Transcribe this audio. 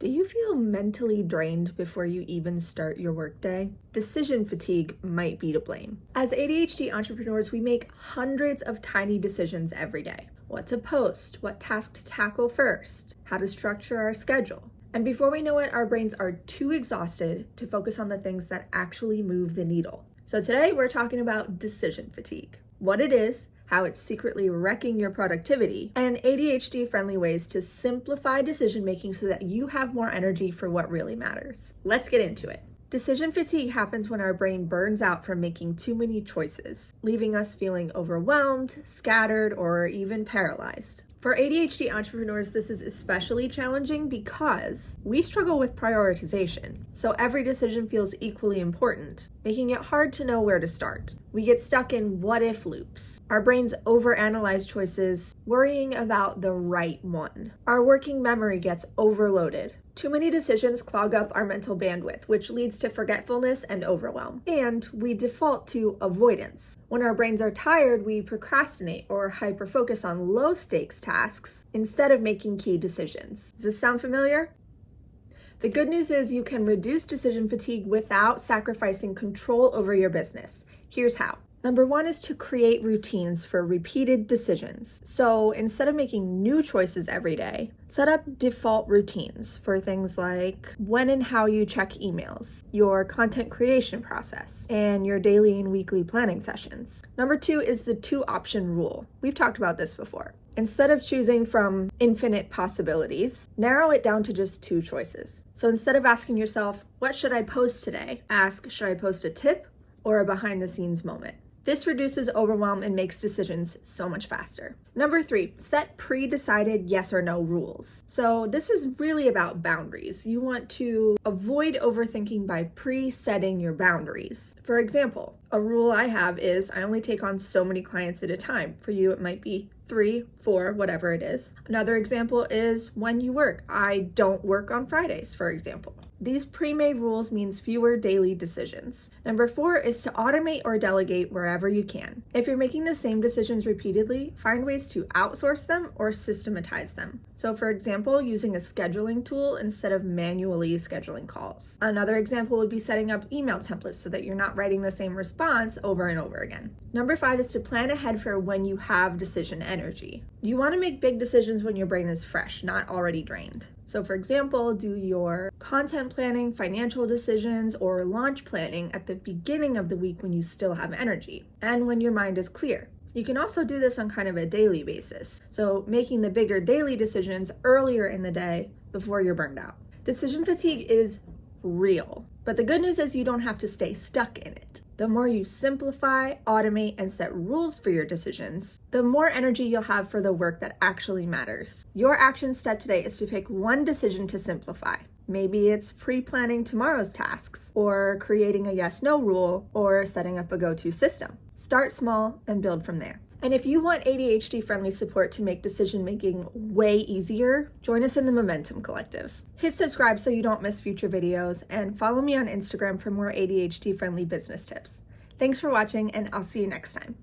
Do you feel mentally drained before you even start your workday? Decision fatigue might be to blame. As ADHD entrepreneurs, we make hundreds of tiny decisions every day. What to post, what task to tackle first, how to structure our schedule. And before we know it, our brains are too exhausted to focus on the things that actually move the needle. So today we're talking about decision fatigue, what it is, how it's secretly wrecking your productivity, and ADHD-friendly ways to simplify decision-making so that you have more energy for what really matters. Let's get into it. Decision fatigue happens when our brain burns out from making too many choices, leaving us feeling overwhelmed, scattered, or even paralyzed. For ADHD entrepreneurs, this is especially challenging because we struggle with prioritization, so every decision feels equally important, making it hard to know where to start. We get stuck in what-if loops. Our brains overanalyze choices, worrying about the right one. Our working memory gets overloaded. Too many decisions clog up our mental bandwidth, which leads to forgetfulness and overwhelm. And we default to avoidance. When our brains are tired, we procrastinate or hyper-focus on low-stakes tasks instead of making key decisions. Does this sound familiar? The good news is you can reduce decision fatigue without sacrificing control over your business. Here's how. Number one is to create routines for repeated decisions. So instead of making new choices every day, set up default routines for things like when and how you check emails, your content creation process, and your daily and weekly planning sessions. Number two is the 2-option rule. We've talked about this before. Instead of choosing from infinite possibilities, narrow it down to just 2 choices. So instead of asking yourself, what should I post today? Ask, should I post a tip or a behind-the-scenes moment? This reduces overwhelm and makes decisions so much faster. Number 3, set pre-decided yes or no rules. So this is really about boundaries. You want to avoid overthinking by pre-setting your boundaries. For example, a rule I have is I only take on so many clients at a time. For you, it might be 3, 4, whatever it is. Another example is when you work. I don't work on Fridays, for example. These pre-made rules means fewer daily decisions. Number 4 is to automate or delegate wherever you can. If you're making the same decisions repeatedly, find ways to outsource them or systematize them. So for example, using a scheduling tool instead of manually scheduling calls. Another example would be setting up email templates so that you're not writing the same response over and over again. Number 5 is to plan ahead for when you have decision energy. You want to make big decisions when your brain is fresh, not already drained. So for example, do your content planning, financial decisions, or launch planning at the beginning of the week when you still have energy and when your mind is clear. You can also do this on kind of a daily basis. So making the bigger daily decisions earlier in the day before you're burned out. Decision fatigue is real, but the good news is you don't have to stay stuck in it. The more you simplify, automate, and set rules for your decisions, the more energy you'll have for the work that actually matters. Your action step today is to pick one decision to simplify. Maybe it's pre-planning tomorrow's tasks, or creating a yes-no rule, or setting up a go-to system. Start small and build from there. And if you want ADHD-friendly support to make decision-making way easier, join us in the Momentum Collective. Hit subscribe so you don't miss future videos, and follow me on Instagram for more ADHD-friendly business tips. Thanks for watching, and I'll see you next time.